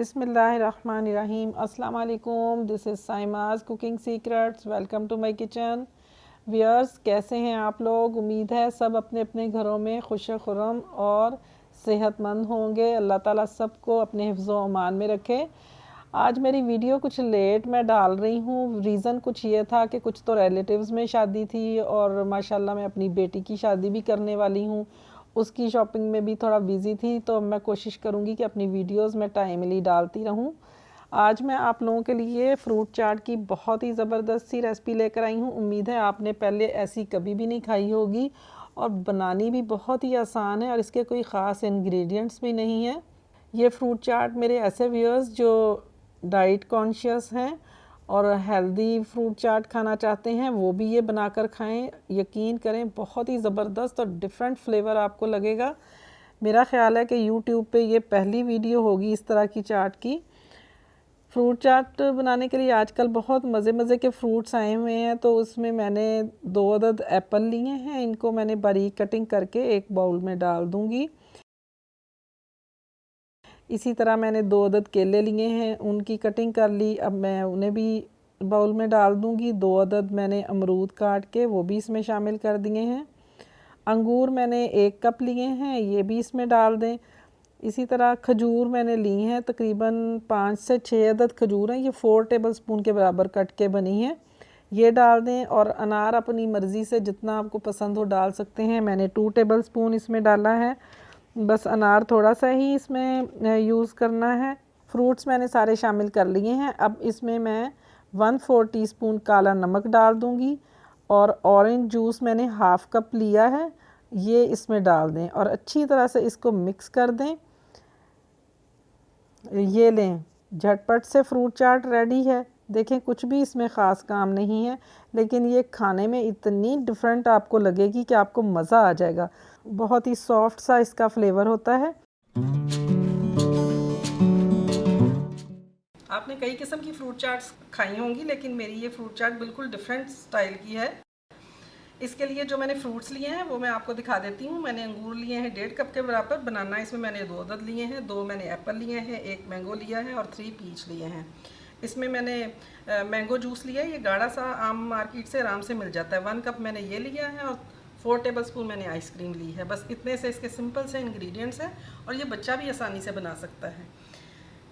बिस्मिल्लाहिर्रहमानिर्रहीम। अस्सलाम वालेकुम। This is Saima's cooking secrets. Welcome to my kitchen. Viewers, कैसे हैं आप लोग? उम्मीद है सब अपने अपने घरों में खुश खुरम और सेहतमंद होंगे। अल्लाह ताला सबको अपने हिफ्ज़ व अमान में रखे। आज मेरी वीडियो कुछ लेट मैं डाल रही हूँ। रीज़न कुछ ये था कि कुछ तो रिलेटिव्स में शादी थी और माशाल्लाह मैं अपनी बेटी की शादी भी करने वाली हूँ, उसकी शॉपिंग में भी थोड़ा बिज़ी थी। तो मैं कोशिश करूँगी कि अपनी वीडियोस में टाइमली डालती रहूँ। आज मैं आप लोगों के लिए फ्रूट चाट की बहुत ही ज़बरदस्त सी रेसिपी लेकर आई हूँ। उम्मीद है आपने पहले ऐसी कभी भी नहीं खाई होगी और बनानी भी बहुत ही आसान है और इसके कोई ख़ास इंग्रेडिएंट्स भी नहीं है। ये फ्रूट चाट मेरे ऐसे व्यूअर्स जो डाइट कॉन्शियस हैं और हेल्दी फ्रूट चाट खाना चाहते हैं वो भी ये बनाकर खाएं। यकीन करें बहुत ही ज़बरदस्त और डिफरेंट फ्लेवर आपको लगेगा। मेरा ख़्याल है कि यूट्यूब पे ये पहली वीडियो होगी इस तरह की चाट की। फ्रूट चाट बनाने के लिए आजकल बहुत मज़े मज़े के फ्रूट्स आए हुए हैं, तो उसमें मैंने 2 अदद एप्पल लिए हैं। इनको मैंने बारीक कटिंग करके एक बाउल में डाल दूँगी। इसी तरह मैंने 2 अदद केले लिए हैं, उनकी कटिंग कर ली। अब मैं उन्हें भी बाउल में डाल दूँगी। 2 अदद मैंने अमरूद काट के वो भी इसमें शामिल कर दिए हैं। अंगूर मैंने 1 कप लिए हैं, ये भी इसमें डाल दें। इसी तरह खजूर मैंने ली हैं, तकरीबन 5 से 6 अदद खजूर हैं। ये 4 टेबलस्पून के बराबर कट के बनी हैं, ये डाल दें। और अनार अपनी मर्ज़ी से जितना आपको पसंद हो डाल सकते हैं। मैंने 2 टेबलस्पून इसमें डाला है, बस अनार थोड़ा सा ही इसमें यूज़ करना है। फ्रूट्स मैंने सारे शामिल कर लिए हैं। अब इसमें मैं 1/4 टीस्पून काला नमक डाल दूँगी और ऑरेंज जूस मैंने हाफ़ कप लिया है, ये इसमें डाल दें और अच्छी तरह से इसको मिक्स कर दें। ये लें, झटपट से फ्रूट चाट रेडी है। देखें कुछ भी इसमें ख़ास काम नहीं है, लेकिन ये खाने में इतनी डिफरेंट आपको लगेगी कि आपको मज़ा आ जाएगा। बहुत ही सॉफ्ट सा इसका फ्लेवर होता है। आपने कई किस्म की फ्रूट चाट्स खाई होंगी, लेकिन मेरी ये फ्रूट चाट बिल्कुल डिफरेंट स्टाइल की है। इसके लिए जो मैंने फ्रूट्स लिए हैं वो मैं आपको दिखा देती हूँ। मैंने अंगूर लिए हैं 1.5 कप के बराबर, बनाना इसमें मैंने 2 अदद लिए हैं, 2 मैंने एप्पल लिए हैं, 1 मैंगो लिया है और 3 पीच लिए हैं। इसमें मैंने मैंगो जूस लिया है, ये गाढ़ा सा आम मार्केट से आराम से मिल जाता है। 1 कप मैंने ये लिया है और 4 टेबलस्पून मैंने आइसक्रीम ली है। बस इतने से इसके सिंपल से इंग्रेडिएंट्स हैं और ये बच्चा भी आसानी से बना सकता है।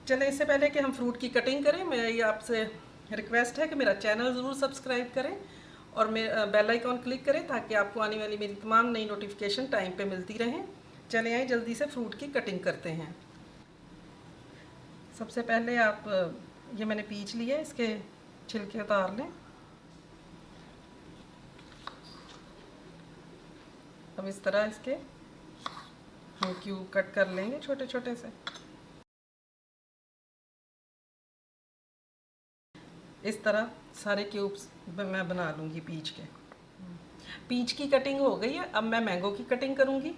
चलें, इससे पहले कि हम फ्रूट की कटिंग करें, मेरी आपसे रिक्वेस्ट है कि मेरा चैनल ज़रूर सब्सक्राइब करें और मेरा बेल आइकॉन क्लिक करें ताकि आपको आने वाली मेरी तमाम नई नोटिफिकेशन टाइम पे मिलती रहें। चले आए जल्दी से फ्रूट की कटिंग करते हैं। सबसे पहले आप ये मैंने पीच लिया है, इसके छिलके उतार लें। अब इस तरह इसके हम क्यूब कट कर लेंगे छोटे छोटे से। इस तरह सारे क्यूब्स मैं बना लूँगी पीच के। पीच की कटिंग हो गई है, अब मैं मैंगो की कटिंग करूँगी।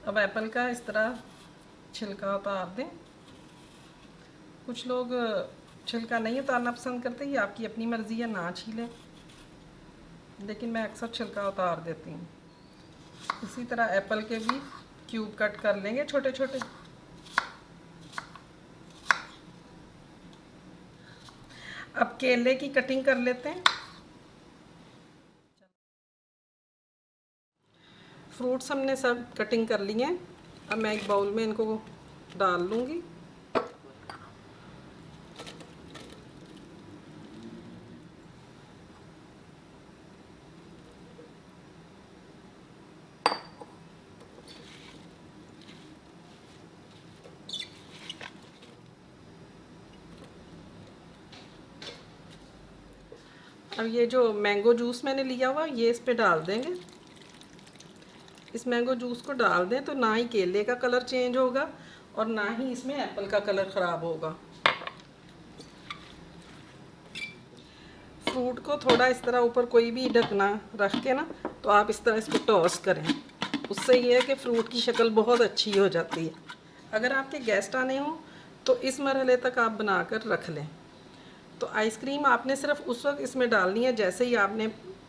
अब एप्पल का इस तरह छिलका उतार दें। कुछ लोग छिलका नहीं उतारना पसंद करते, ये आपकी अपनी मर्ज़ी है, ना छीलें, लेकिन मैं अक्सर छिलका उतार देती हूँ। इसी तरह एप्पल के भी क्यूब कट कर लेंगे छोटे छोटे। अब केले की कटिंग कर लेते हैं। फ्रूट्स हमने सब कटिंग कर लिए हैं। अब मैं एक बाउल में इनको डाल लूँगी। अब ये जो मैंगो जूस मैंने लिया हुआ ये इस पे डाल देंगे। इस मैंगो जूस को डाल दें तो ना ही केले का कलर चेंज होगा और ना ही इसमें एप्पल का कलर ख़राब होगा। फ्रूट को थोड़ा इस तरह ऊपर कोई भी ढकना रख के ना, तो आप इस तरह इसको टॉस करें। उससे ये है कि फ़्रूट की शक्ल बहुत अच्छी हो जाती है। अगर आपके गेस्ट आने हों तो इस मरहले तक आप बनाकर रख लें। तो आइसक्रीम आपने सिर्फ उस वक्त इसमें डालनी है जैसे ही आपने